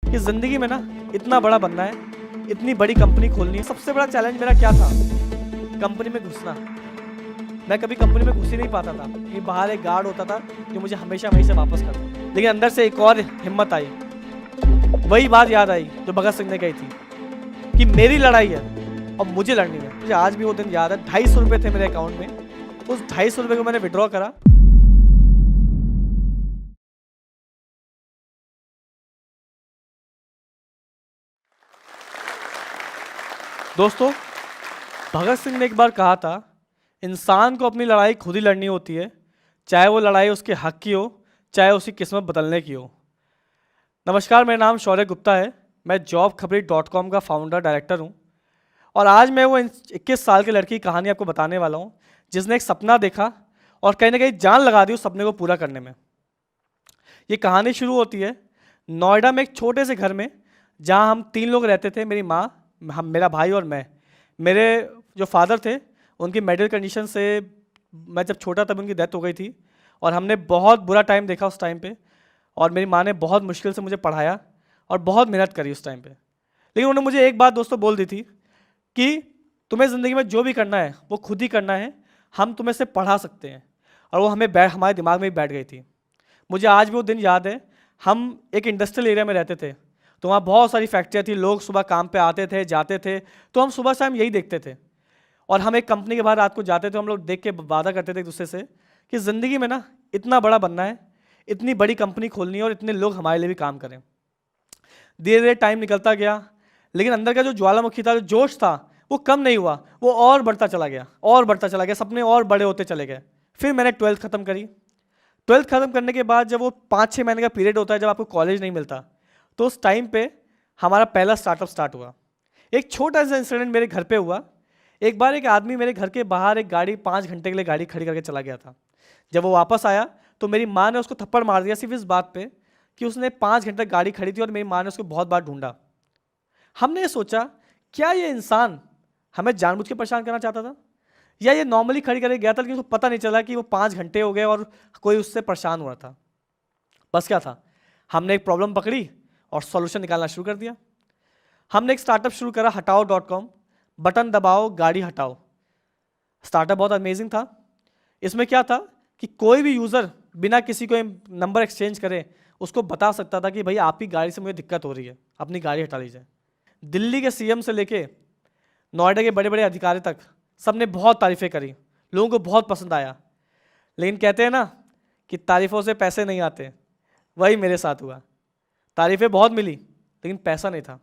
कि ज़िंदगी में ना इतना बड़ा बनना है, इतनी बड़ी कंपनी खोलनी है। सबसे बड़ा चैलेंज मेरा क्या था? कंपनी में घुसना। मैं कभी कंपनी में घुस ही नहीं पाता था कि बाहर एक गार्ड होता था जो मुझे हमेशा वहीं से वापस करता था। लेकिन अंदर से एक और हिम्मत आई, वही बात याद आई जो भगत सिंह ने कही थी कि मेरी लड़ाई है और मुझे लड़नी है। मुझे आज भी वो दिन याद है। 250 रुपये थे मेरे अकाउंट में। उस 250 रुपये को मैंने विड्रॉ करा। दोस्तों, भगत सिंह ने एक बार कहा था, इंसान को अपनी लड़ाई खुद ही लड़नी होती है, चाहे वो लड़ाई उसके हक की हो, चाहे उसकी किस्मत बदलने की हो। नमस्कार, मेरा नाम शौर्य गुप्ता है। मैं jobkhapri.com का फाउंडर डायरेक्टर हूँ और आज मैं वो 21 साल की लड़की की कहानी आपको बताने वाला हूँ जिसने एक सपना देखा और कहीं ना कहीं जान लगा दी उस सपने को पूरा करने में। ये कहानी शुरू होती है नोएडा में एक छोटे से घर में, जहाँ हम 3 लोग रहते थे। मेरी माँ, मेरा भाई और मैं। मेरे जो फादर थे उनकी मेडिकल कंडीशन से मैं जब छोटा तब उनकी डेथ हो गई थी और हमने बहुत बुरा टाइम देखा उस टाइम पे। और मेरी माँ ने बहुत मुश्किल से मुझे पढ़ाया और बहुत मेहनत करी उस टाइम पे। लेकिन उन्होंने मुझे एक बात दोस्तों बोल दी थी कि तुम्हें ज़िंदगी में जो भी करना है वो खुद ही करना है, हम तुम्हें से पढ़ा सकते हैं। और वो हमारे दिमाग में ही बैठ गई थी। मुझे आज भी वो दिन याद है। हम एक इंडस्ट्रियल एरिया में रहते थे, तो वहाँ बहुत सारी फैक्ट्रियाँ थी, लोग सुबह काम पे आते थे जाते थे, तो हम सुबह शाम यही देखते थे। और हम एक कंपनी के बाहर रात को जाते थे, हम लोग देख के वादा करते थे एक दूसरे से कि ज़िंदगी में ना इतना बड़ा बनना है, इतनी बड़ी कंपनी खोलनी है और इतने लोग हमारे लिए भी काम करें। धीरे धीरे टाइम निकलता गया, लेकिन अंदर का जो ज्वालामुखी था, जो जोश था, वो कम नहीं हुआ, वो और बढ़ता चला गया और बढ़ता चला गया। सपने और बड़े होते चले गए। फिर मैंने 12th ख़त्म करी। 12th ख़त्म करने के बाद जब वो 5-6 महीने का पीरियड होता है जब आपको कॉलेज नहीं मिलता, तो उस टाइम पे हमारा पहला स्टार्टअप स्टार्ट हुआ। एक छोटा सा इंसिडेंट मेरे घर पे हुआ। एक बार एक आदमी मेरे घर के बाहर एक गाड़ी 5 घंटे के लिए गाड़ी खड़ी करके चला गया था। जब वो वापस आया तो मेरी माँ ने उसको थप्पड़ मार दिया सिर्फ इस बात पे कि उसने 5 घंटे तक गाड़ी खड़ी थी और मेरी माँ ने उसको बहुत बार ढूंढा। हमने ये सोचा, क्या ये इंसान हमें जानबूझ के परेशान करना चाहता था या ये नॉर्मली खड़ी करके गया था, लेकिन उसको पता नहीं चला कि वो 5 घंटे हो गए और कोई उससे परेशान हुआ था। बस क्या था, हमने एक प्रॉब्लम पकड़ी और सॉल्यूशन निकालना शुरू कर दिया। हमने एक स्टार्टअप शुरू करा हटाओ.com। बटन दबाओ, गाड़ी हटाओ। स्टार्टअप बहुत अमेजिंग था। इसमें क्या था कि कोई भी यूज़र बिना किसी को नंबर एक्सचेंज करे उसको बता सकता था कि भाई आपकी गाड़ी से मुझे दिक्कत हो रही है, अपनी गाड़ी हटा लीजिए। दिल्ली के सीएम से लेके नोएडा के बड़े बड़े अधिकारी तक सबने बहुत तारीफ़ें करी, लोगों को बहुत पसंद आया। लेकिन कहते हैं ना कि तारीफ़ों से पैसे नहीं आते, वही मेरे साथ हुआ। तारीफ़ें बहुत मिली लेकिन पैसा नहीं था।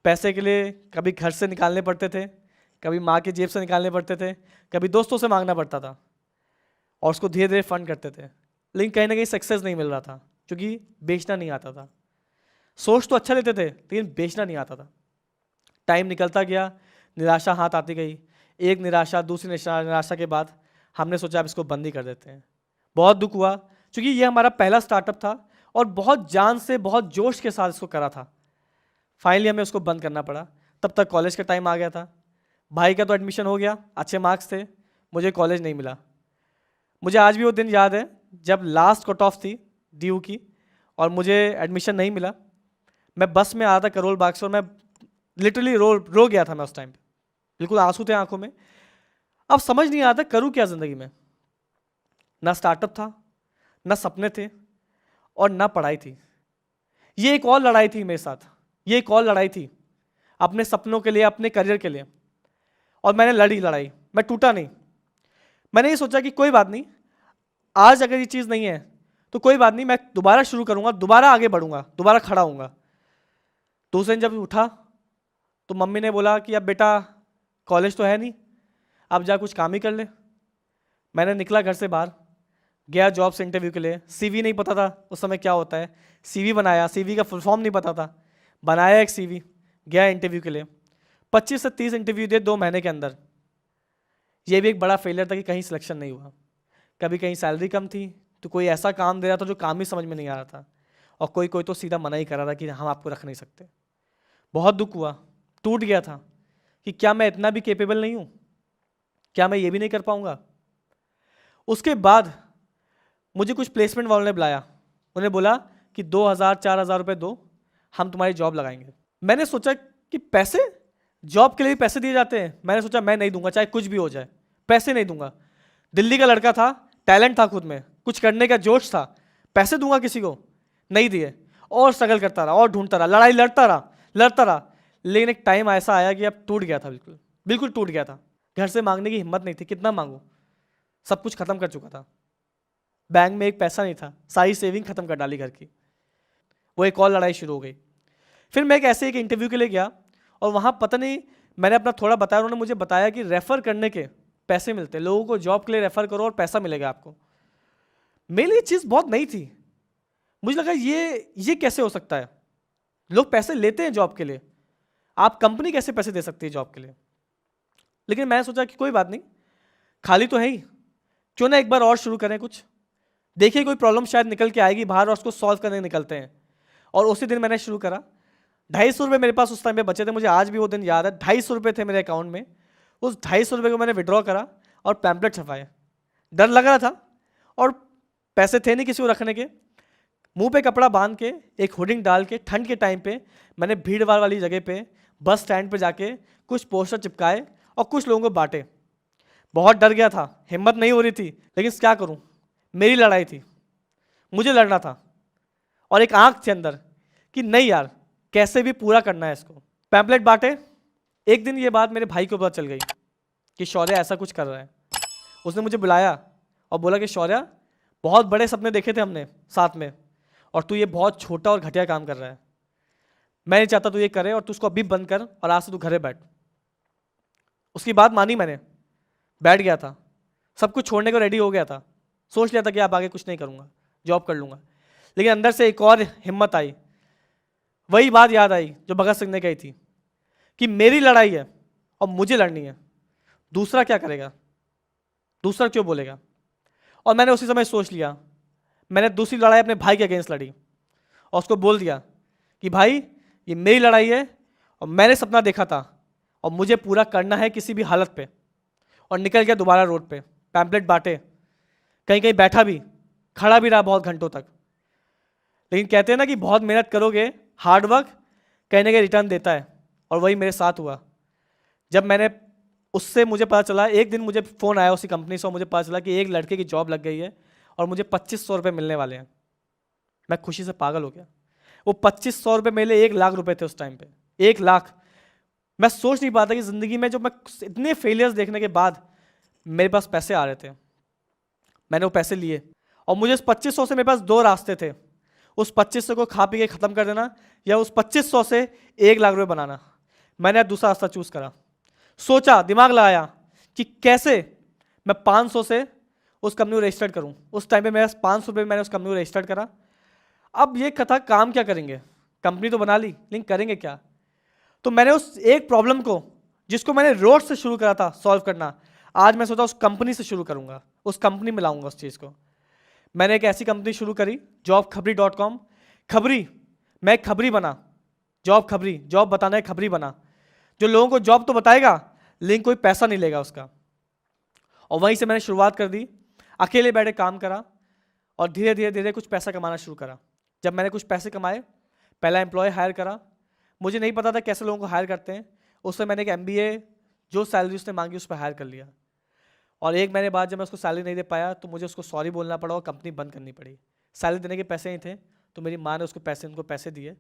पैसे के लिए कभी घर से निकालने पड़ते थे, कभी माँ की जेब से निकालने पड़ते थे, कभी दोस्तों से मांगना पड़ता था और उसको धीरे धीरे फंड करते थे। लेकिन कहीं ना कहीं सक्सेस नहीं मिल रहा था क्योंकि बेचना नहीं आता था। सोच तो अच्छा लेते थे लेकिन बेचना नहीं आता था। टाइम निकलता गया, निराशा हाथ आती गई। एक निराशा, दूसरी निराशा के बाद हमने सोचा अब इसको बंद ही कर देते हैं। बहुत दुख हुआ क्योंकि ये हमारा पहला स्टार्टअप था और बहुत जान से, बहुत जोश के साथ इसको करा था। फाइनली हमें उसको बंद करना पड़ा। तब तक कॉलेज का टाइम आ गया था। भाई का तो एडमिशन हो गया, अच्छे मार्क्स थे, मुझे कॉलेज नहीं मिला। मुझे आज भी वो दिन याद है जब लास्ट कट ऑफ थी DU की और मुझे एडमिशन नहीं मिला। मैं बस में आया था करोल बाग से और मैं लिटरली रो गया था। मैं उस टाइम पे बिल्कुल आंसू थे आंखों में। अब समझ नहीं आता करूँ क्या ज़िंदगी में। ना स्टार्टअप था, ना सपने थे और ना पढ़ाई थी। ये एक और लड़ाई थी मेरे साथ। ये एक और लड़ाई थी अपने सपनों के लिए, अपने करियर के लिए। और मैंने लड़ी लड़ाई, मैं टूटा नहीं। मैंने ये सोचा कि कोई बात नहीं, आज अगर ये चीज़ नहीं है तो कोई बात नहीं, मैं दोबारा शुरू करूँगा, दोबारा आगे बढ़ूँगा, दोबारा खड़ा होऊंगा। दूसरे दिन जब उठा तो मम्मी ने बोला कि अब बेटा कॉलेज तो है नहीं, अब जा कुछ काम ही कर ले। मैंने निकला घर से बाहर, गया जॉब से इंटरव्यू के लिए। CV नहीं पता था उस समय क्या होता है। CV बनाया, CV का फुल फॉर्म नहीं पता था, बनाया एक CV, गया इंटरव्यू के लिए। 25 से 30 इंटरव्यू दिए 2 महीने के अंदर। ये भी एक बड़ा फेलियर था कि कहीं सिलेक्शन नहीं हुआ। कभी कहीं सैलरी कम थी तो कोई ऐसा काम दे रहा था जो काम ही समझ में नहीं आ रहा था, और कोई कोई तो सीधा मना ही कर रहा था कि हम आपको रख नहीं सकते। बहुत दुख हुआ, टूट गया था कि क्या मैं इतना भी कैपेबल नहीं हूँ, क्या मैं ये भी नहीं कर पाऊँगा। उसके बाद मुझे कुछ प्लेसमेंट वालों ने बुलाया। उन्हें बोला कि 2,000-4,000 रुपये दो, हम तुम्हारी जॉब लगाएंगे। मैंने सोचा कि पैसे, जॉब के लिए भी पैसे दिए जाते हैं। मैंने सोचा मैं नहीं दूंगा, चाहे कुछ भी हो जाए, पैसे नहीं दूंगा। दिल्ली का लड़का था, टैलेंट था खुद में, कुछ करने का जोश था, पैसे दूंगा किसी को? नहीं दिए। और स्ट्रगल करता रहा और ढूंढता रहा, लड़ाई लड़ता रहा। लेकिन एक टाइम ऐसा आया कि अब टूट गया था, बिल्कुल बिल्कुल टूट गया था। घर से मांगने की हिम्मत नहीं थी, कितना मांगू, सब कुछ खत्म कर चुका था। बैंक में एक पैसा नहीं था, सारी सेविंग खत्म कर डाली घर की। वो एक और लड़ाई शुरू हो गई। फिर मैं एक इंटरव्यू के लिए गया और वहाँ पता नहीं, मैंने अपना थोड़ा बताया, उन्होंने मुझे बताया कि रेफ़र करने के पैसे मिलते हैं, लोगों को जॉब के लिए रेफ़र करो और पैसा मिलेगा आपको। मेरे लिए चीज़ बहुत नई थी, मुझे लगा ये कैसे हो सकता है, लोग पैसे लेते हैं जॉब के लिए, आप कंपनी कैसे पैसे दे सकती है जॉब के लिए? लेकिन मैंने सोचा कि कोई बात नहीं, खाली तो है ही, क्यों ना एक बार और शुरू करें कुछ, देखिए कोई प्रॉब्लम शायद निकल के आएगी बाहर और उसको सॉल्व करने निकलते हैं। और उसी दिन मैंने शुरू करा। 250 रुपये मेरे पास उस टाइम पे बचे थे, मुझे आज भी वो दिन याद है। 250 रुपये थे मेरे अकाउंट में। उस 250 रुपये को मैंने विड्रॉ करा और पैम्पलेट छपाए। डर लग रहा था और पैसे थे नहीं किसी को रखने के। मुंह पे कपड़ा बांध के, एक होर्डिंग डाल के, ठंड के टाइम पे मैंने भीड़ भाड़ वाली जगह पे, बस स्टैंड पे जाके कुछ पोस्टर चिपकाए और कुछ लोगों को बांटे। बहुत डर गया था, हिम्मत नहीं हो रही थी, लेकिन क्या करूं, मेरी लड़ाई थी, मुझे लड़ना था। और एक आंख थी अंदर कि नहीं यार, कैसे भी पूरा करना है इसको। पैम्पलेट बांटे। एक दिन ये बात मेरे भाई को पता चल गई कि शौर्य ऐसा कुछ कर रहा है। उसने मुझे बुलाया और बोला कि शौर्य, बहुत बड़े सपने देखे थे हमने साथ में, और तू ये बहुत छोटा और घटिया काम कर रहा है। मैं नहीं चाहता तू ये करे, और तू उसको अभी बंद कर और आज से तू घरे बैठ। उसकी बात मानी मैंने, बैठ गया था, सब कुछ छोड़ने को रेडी हो गया था। सोच लिया था कि आप आगे कुछ नहीं करूँगा, जॉब कर लूँगा। लेकिन अंदर से एक और हिम्मत आई, वही बात याद आई जो भगत सिंह ने कही थी कि मेरी लड़ाई है और मुझे लड़नी है, दूसरा क्या करेगा, दूसरा क्यों बोलेगा। और मैंने उसी समय सोच लिया, मैंने दूसरी लड़ाई अपने भाई के अगेंस्ट लड़ी और उसको बोल दिया कि भाई ये मेरी लड़ाई है और मैंने सपना देखा था और मुझे पूरा करना है किसी भी हालत पे। और निकल गया दोबारा रोड पे, पैम्पलेट बांटे, कहीं कहीं बैठा भी, खड़ा भी रहा बहुत घंटों तक। लेकिन कहते हैं ना कि बहुत मेहनत करोगे, हार्ड वर्क कहीं ना कहीं रिटर्न देता है, और वही मेरे साथ हुआ। जब मैंने उससे, मुझे पता चला, एक दिन मुझे फ़ोन आया उसी कंपनी से और मुझे पता चला कि एक लड़के की जॉब लग गई है और मुझे 2500 रुपये मिलने वाले हैं। मैं खुशी से पागल हो गया। वो 2500 रुपये मेरे लिए 1 लाख रुपए थे उस टाइम पे, 1 लाख। मैं सोच नहीं पाता कि ज़िंदगी में जो मैं इतने फेलियर्स देखने के बाद मेरे पास पैसे आ रहे थे। मैंने वो पैसे लिए और मुझे उस 2500 से, मेरे पास 2 रास्ते थे, उस 2500 को खा पी के ख़त्म कर देना या उस 2500 से 1 लाख रुपए बनाना। मैंने दूसरा रास्ता चूज़ करा। सोचा, दिमाग लगाया कि कैसे मैं 500 से उस कंपनी को रजिस्टर्ड करूं। उस टाइम पे मेरे पास 500 रुपये, मैंने उस कंपनी को रजिस्टर्ड करा। अब ये कथा, काम क्या करेंगे, कंपनी तो बना ली, लेकिन करेंगे क्या। तो मैंने उस एक प्रॉब्लम को, जिसको मैंने रोड से शुरू करा था सॉल्व करना, आज मैं सोचा उस कंपनी से शुरू करूंगा, उस कंपनी में लाऊंगा उस चीज़ को। मैंने एक ऐसी कंपनी शुरू करी, jobkhapri.com। खबरी, मैं एक खबरी बना, जॉब खबरी, जॉब बताना है खबरी बना, जो लोगों को जॉब तो बताएगा लेकिन कोई पैसा नहीं लेगा उसका। और वहीं से मैंने शुरुआत कर दी, अकेले बैठे काम करा और धीरे धीरे धीरे कुछ पैसा कमाना शुरू करा। जब मैंने कुछ पैसे कमाए, पहला एम्प्लॉय हायर करा। मुझे नहीं पता था कैसे लोगों को हायर करते हैं, उससे मैंने एक MBA, जो सैलरी उसने मांगी उस पर हायर कर लिया। और 1 महीने बाद जब मैं उसको सैलरी नहीं दे पाया तो मुझे उसको सॉरी बोलना पड़ा और कंपनी बंद करनी पड़ी। सैलरी देने के पैसे नहीं थे, तो मेरी माँ ने उनको पैसे दिए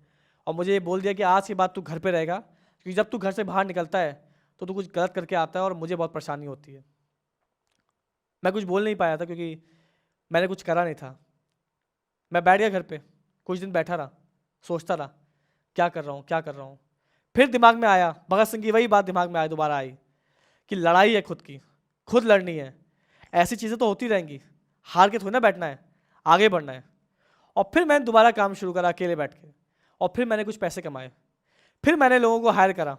और मुझे ये बोल दिया कि आज के बाद तू घर पे रहेगा, क्योंकि जब तू घर से बाहर निकलता है तो तू कुछ गलत करके आता है और मुझे बहुत परेशानी होती है। मैं कुछ बोल नहीं पाया था क्योंकि मैंने कुछ करा नहीं था। मैं बैठ गया घर पे, कुछ दिन बैठा रहा, सोचता रहा क्या कर रहा हूँ, क्या कर रहा हूँ। फिर दिमाग में आया, भगत सिंह की वही बात दिमाग में दोबारा आई कि लड़ाई है खुद की, खुद लड़नी है। ऐसी चीज़ें तो होती रहेंगी, हार के थोड़ी ना बैठना है, आगे बढ़ना है। और फिर मैंने दोबारा काम शुरू करा अकेले बैठ के, और फिर मैंने कुछ पैसे कमाए। फिर मैंने लोगों को हायर करा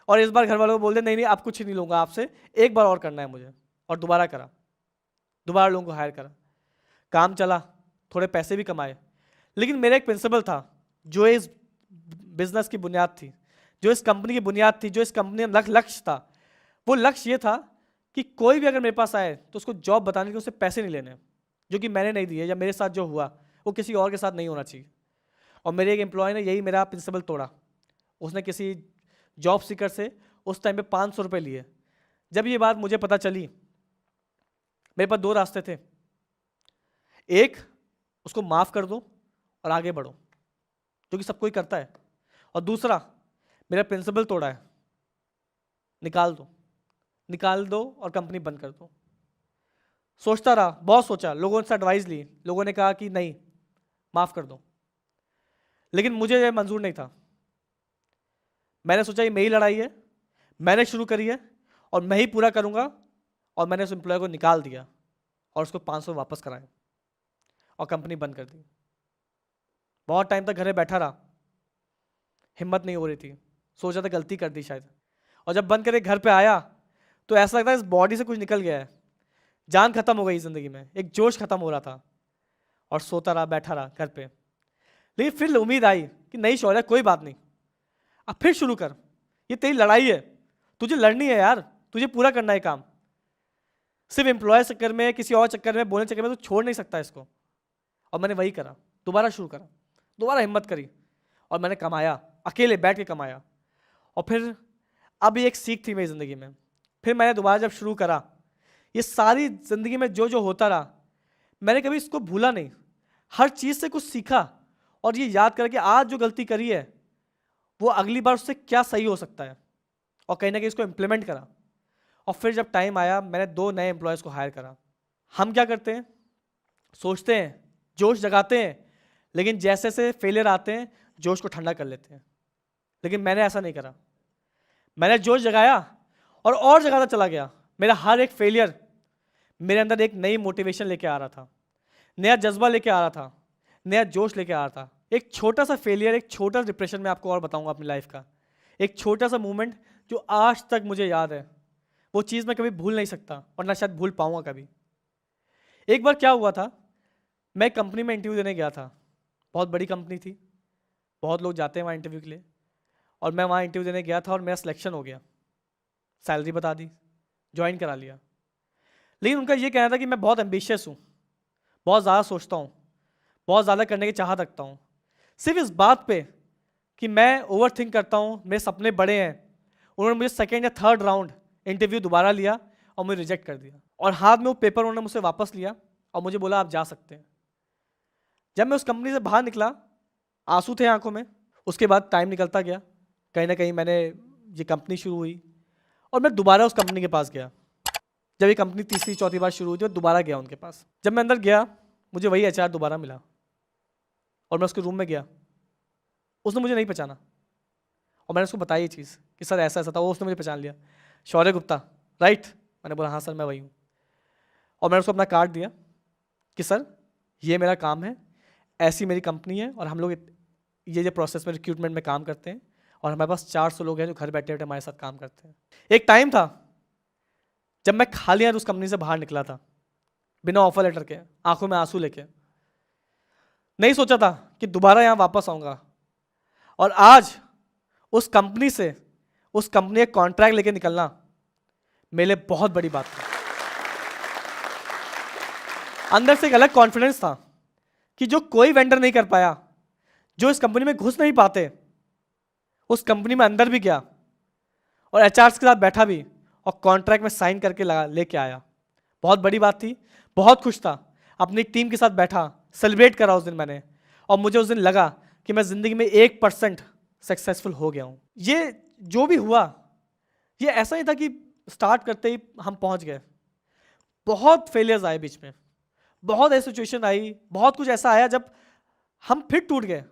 और इस बार घर वालों को बोल दिया नहीं नहीं, अब कुछ नहीं लूँगा आपसे, एक बार और करना है मुझे। और दोबारा करा, दोबारा लोगों को हायर करा, काम चला, थोड़े पैसे भी कमाए। लेकिन मेरा एक प्रिंसिपल था जो इस बिजनेस की बुनियाद थी, जो इस कंपनी की बुनियाद थी, जो इस कंपनी का लक्ष्य था। वो लक्ष्य ये था कि कोई भी अगर मेरे पास आए तो उसको जॉब बताने के उससे पैसे नहीं लेने, जो कि मैंने नहीं दिए, या मेरे साथ जो हुआ वो किसी और के साथ नहीं होना चाहिए। और मेरे एक एम्प्लॉय ने यही मेरा प्रिंसिपल तोड़ा। उसने किसी जॉब सीकर से उस टाइम पे 500 रुपये लिए। जब ये बात मुझे पता चली, मेरे पास 2 रास्ते थे। एक, उसको माफ़ कर दो और आगे बढ़ो, जो कि सब कोई करता है। और दूसरा, मेरा प्रिंसिपल तोड़ा है, निकाल दो और कंपनी बंद कर दो। सोचता रहा, बहुत सोचा, लोगों से एडवाइस ली, लोगों ने कहा कि नहीं, माफ़ कर दो, लेकिन मुझे ये मंजूर नहीं था। मैंने सोचा ये मेरी लड़ाई है, मैंने शुरू करी है और मैं ही पूरा करूंगा। और मैंने उस एम्प्लॉय को निकाल दिया और उसको 500 वापस कराए और कंपनी बंद कर दी। बहुत टाइम तक घर में बैठा रहा, हिम्मत नहीं हो रही थी, सोचा था गलती कर दी शायद। और जब बंद करके घर पे आया तो ऐसा लगता है इस बॉडी से कुछ निकल गया है, जान खत्म हो गई ज़िंदगी में, एक जोश खत्म हो रहा था। और सोता रहा, बैठा रहा घर पे। लेकिन फिर उम्मीद आई कि नहीं शौर्य, कोई बात नहीं, अब फिर शुरू कर, ये तेरी लड़ाई है, तुझे लड़नी है यार, तुझे पूरा करना है काम। सिर्फ एम्प्लॉय चक्कर में, किसी और चक्कर में, बोलने चक्कर में तो छोड़ नहीं सकता इसको। और मैंने वही करा, दोबारा शुरू करा, दोबारा हिम्मत करी और मैंने कमाया, अकेले बैठ के कमाया। और फिर अब ये एक सीख थी मेरी ज़िंदगी में। फिर मैंने दोबारा जब शुरू करा, ये सारी ज़िंदगी में जो जो होता रहा, मैंने कभी इसको भूला नहीं, हर चीज़ से कुछ सीखा और ये याद करके आज जो गलती करी है वो अगली बार उससे क्या सही हो सकता है, और कहीं ना कहीं इसको इम्प्लीमेंट करा। और फिर जब टाइम आया, मैंने 2 नए एम्प्लॉयज़ को हायर करा। हम क्या करते हैं, सोचते हैं, जोश जगाते हैं, लेकिन जैसे जैसे फेलियर आते हैं जोश को ठंडा कर लेते हैं। लेकिन मैंने ऐसा नहीं करा, मैंने जोश जगाया और जगाता चला गया। मेरा हर एक फेलियर मेरे अंदर एक नई मोटिवेशन लेके आ रहा था, नया जज्बा लेके आ रहा था, नया जोश लेके आ रहा था। एक छोटा सा फेलियर, एक छोटा सा डिप्रेशन में आपको और बताऊंगा अपनी लाइफ का, एक छोटा सा मूवमेंट जो आज तक मुझे याद है, वो चीज़ मैं कभी भूल नहीं सकता और ना शायद भूल पाऊंगा कभी। एक बार क्या हुआ था, मैं कंपनी में इंटरव्यू देने गया था, बहुत बड़ी कंपनी थी, बहुत लोग जाते हैं वहाँ इंटरव्यू के लिए। और मैं वहाँ इंटरव्यू देने गया था और मेरा सिलेक्शन हो गया, सैलरी बता दी, ज्वाइन करा लिया। लेकिन उनका ये कहना था कि मैं बहुत एम्बिशियस हूँ, बहुत ज़्यादा सोचता हूँ, बहुत ज़्यादा करने की चाहत रखता हूँ। सिर्फ इस बात पे कि मैं ओवर थिंक करता हूँ, मेरे सपने बड़े हैं, उन्होंने मुझे 2nd या 3rd राउंड इंटरव्यू दोबारा लिया और मुझे रिजेक्ट कर दिया। और हाथ में वो पेपर उन्होंने मुझसे वापस लिया और मुझे बोला आप जा सकते हैं। जब मैं उस कंपनी से बाहर निकला, आंसू थे आंखों में। उसके बाद टाइम निकलता गया, कहीं ना कहीं मैंने ये कंपनी शुरू हुई और मैं दोबारा उस कंपनी के पास गया। जब ये कंपनी तीसरी चौथी बार शुरू हुई थी, मैं दोबारा गया उनके पास। जब मैं अंदर गया, मुझे वही एचआर दोबारा मिला और मैं उसके रूम में गया। उसने मुझे नहीं पहचाना और मैंने उसको बताई ये चीज़ कि सर ऐसा ऐसा था। वो उसने मुझे पहचान लिया, शौर्य गुप्ता, राइट? मैंने बोला हाँ सर, मैं वही हूँ। और मैंने उसको अपना कार्ड दिया कि सर ये मेरा काम है, ऐसी मेरी कंपनी है और हम लोग ये प्रोसेस में रिक्रूटमेंट में काम करते हैं और हमारे पास 400 लोग हैं जो घर बैठे बैठे हमारे साथ काम करते हैं। एक टाइम था जब मैं खाली हाथ उस कंपनी से बाहर निकला था, बिना ऑफर लेटर के, आंखों में आंसू लेके। नहीं सोचा था कि दोबारा यहाँ वापस आऊँगा। और आज उस कंपनी से, उस कंपनी का कॉन्ट्रैक्ट लेके निकलना मेरे लिए बहुत बड़ी बात थी। अंदर से एक अलग कॉन्फिडेंस था कि जो कोई वेंडर नहीं कर पाया, जो इस कंपनी में घुस नहीं पाते, उस कंपनी में अंदर भी गया और एचआर के साथ बैठा भी और कॉन्ट्रैक्ट में साइन करके लेके आया। बहुत बड़ी बात थी, बहुत खुश था, अपनी टीम के साथ बैठा, सेलिब्रेट करा उस दिन मैंने। और मुझे उस दिन लगा कि मैं ज़िंदगी में 1% सक्सेसफुल हो गया हूँ। ये जो भी हुआ, ये ऐसा ही था कि स्टार्ट करते ही हम पहुँच गए। बहुत फेलियर्स आए बीच में, बहुत ऐसी सिचुएशन आई, बहुत कुछ ऐसा आया जब हम फिर टूट गए,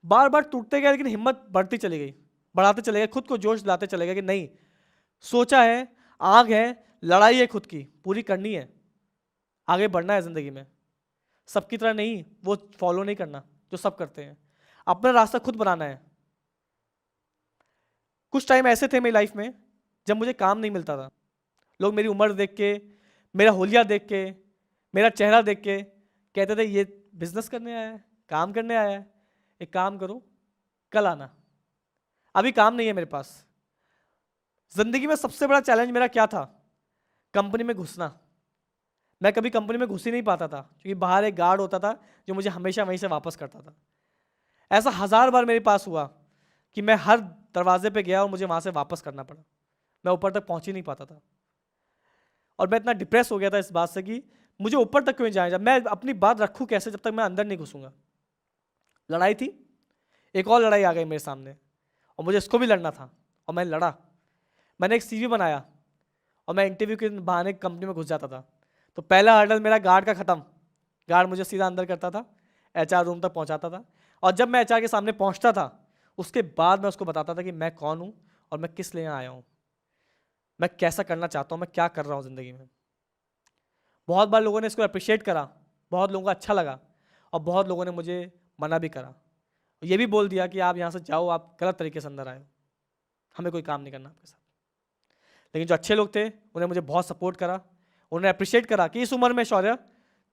बार बार टूटते गए, लेकिन हिम्मत बढ़ती चली गई, बढ़ाते चले गए, खुद को जोश दिलाते चले गए कि नहीं, सोचा है, आग है, लड़ाई है, खुद की पूरी करनी है, आगे बढ़ना है ज़िंदगी में। सबकी तरह नहीं, वो फॉलो नहीं करना जो सब करते हैं, अपना रास्ता खुद बनाना है। कुछ टाइम ऐसे थे मेरी लाइफ में जब मुझे काम नहीं मिलता था। लोग मेरी उम्र देख के, मेरा हुलिया देख के, मेरा चेहरा देख के कहते थे ये बिजनेस करने आया है, काम करने आया है, एक काम करो कल आना। अभी काम नहीं है मेरे पास। जिंदगी में सबसे बड़ा चैलेंज मेरा क्या था? कंपनी में घुसना। मैं कभी कंपनी में घुस ही नहीं पाता था क्योंकि बाहर एक गार्ड होता था जो मुझे हमेशा वहीं से वापस करता था। ऐसा 1000 बार मेरे पास हुआ कि मैं हर दरवाजे पे गया और मुझे वहाँ से वापस करना पड़ा, मैं ऊपर तक पहुँच ही नहीं पाता था। और मैं इतना डिप्रेस हो गया था इस बात से कि मुझे ऊपर तक क्यों जाए, जब मैं अपनी बात रखूँ कैसे जब तक मैं अंदर नहीं घुसूंगा। लड़ाई थी, एक और लड़ाई आ गई मेरे सामने और मुझे इसको भी लड़ना था और मैं लड़ा। मैंने एक CV बनाया और मैं इंटरव्यू के बहाने कंपनी में घुस जाता था। तो पहला हर्डल मेरा गार्ड का ख़त्म, गार्ड मुझे सीधा अंदर करता था, HR रूम तक पहुंचाता था। और जब मैं HR के सामने पहुंचता था उसके बाद मैं उसको बताता था कि मैं कौन हूं और मैं किस लिए यहाँ आया हूं, मैं कैसा करना चाहता हूं, मैं क्या कर रहा हूं ज़िंदगी में। बहुत बार लोगों ने इसको अप्रिशिएट करा, बहुत लोगों को अच्छा लगा और बहुत लोगों ने मुझे मना भी करा, ये भी बोल दिया कि आप यहाँ से जाओ, आप गलत तरीके से अंदर आए हो, हमें कोई काम नहीं करना आपके साथ। लेकिन जो अच्छे लोग थे उन्हें मुझे बहुत सपोर्ट करा, उन्हें अप्रिशिएट करा कि इस उम्र में शौर्य,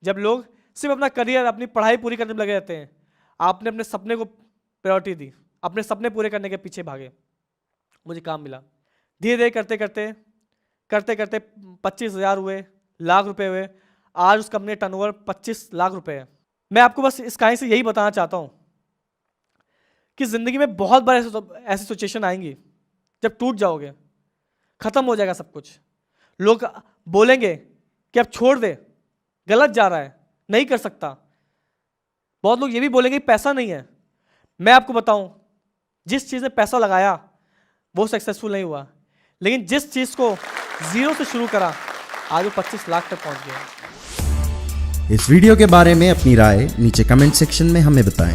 जब लोग सिर्फ अपना करियर, अपनी पढ़ाई पूरी करने में लगे रहते हैं, आपने अपने सपने को प्रायोरिटी दी, अपने सपने पूरे करने के पीछे भागे। मुझे काम मिला, धीरे धीरे करते करते करते करते 25,000 हुए, लाख रुपए हुए, आज उस कंपनी का टर्नओवर 25 लाख रुपए है। मैं आपको बस इस कहानी से यही बताना चाहता हूँ कि ज़िंदगी में बहुत बार ऐसी सिचुएशन आएंगी जब टूट जाओगे, ख़त्म हो जाएगा सब कुछ। लोग बोलेंगे कि अब छोड़ दे, गलत जा रहा है, नहीं कर सकता। बहुत लोग ये भी बोलेंगे पैसा नहीं है। मैं आपको बताऊं, जिस चीज़ में पैसा लगाया वो सक्सेसफुल नहीं हुआ, लेकिन जिस चीज़ को जीरो से शुरू करा आज वो 25 लाख तक पहुंच गया। इस वीडियो के बारे में अपनी राय नीचे कमेंट सेक्शन में हमें बताएं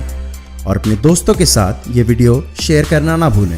और अपने दोस्तों के साथ ये वीडियो शेयर करना ना भूलें।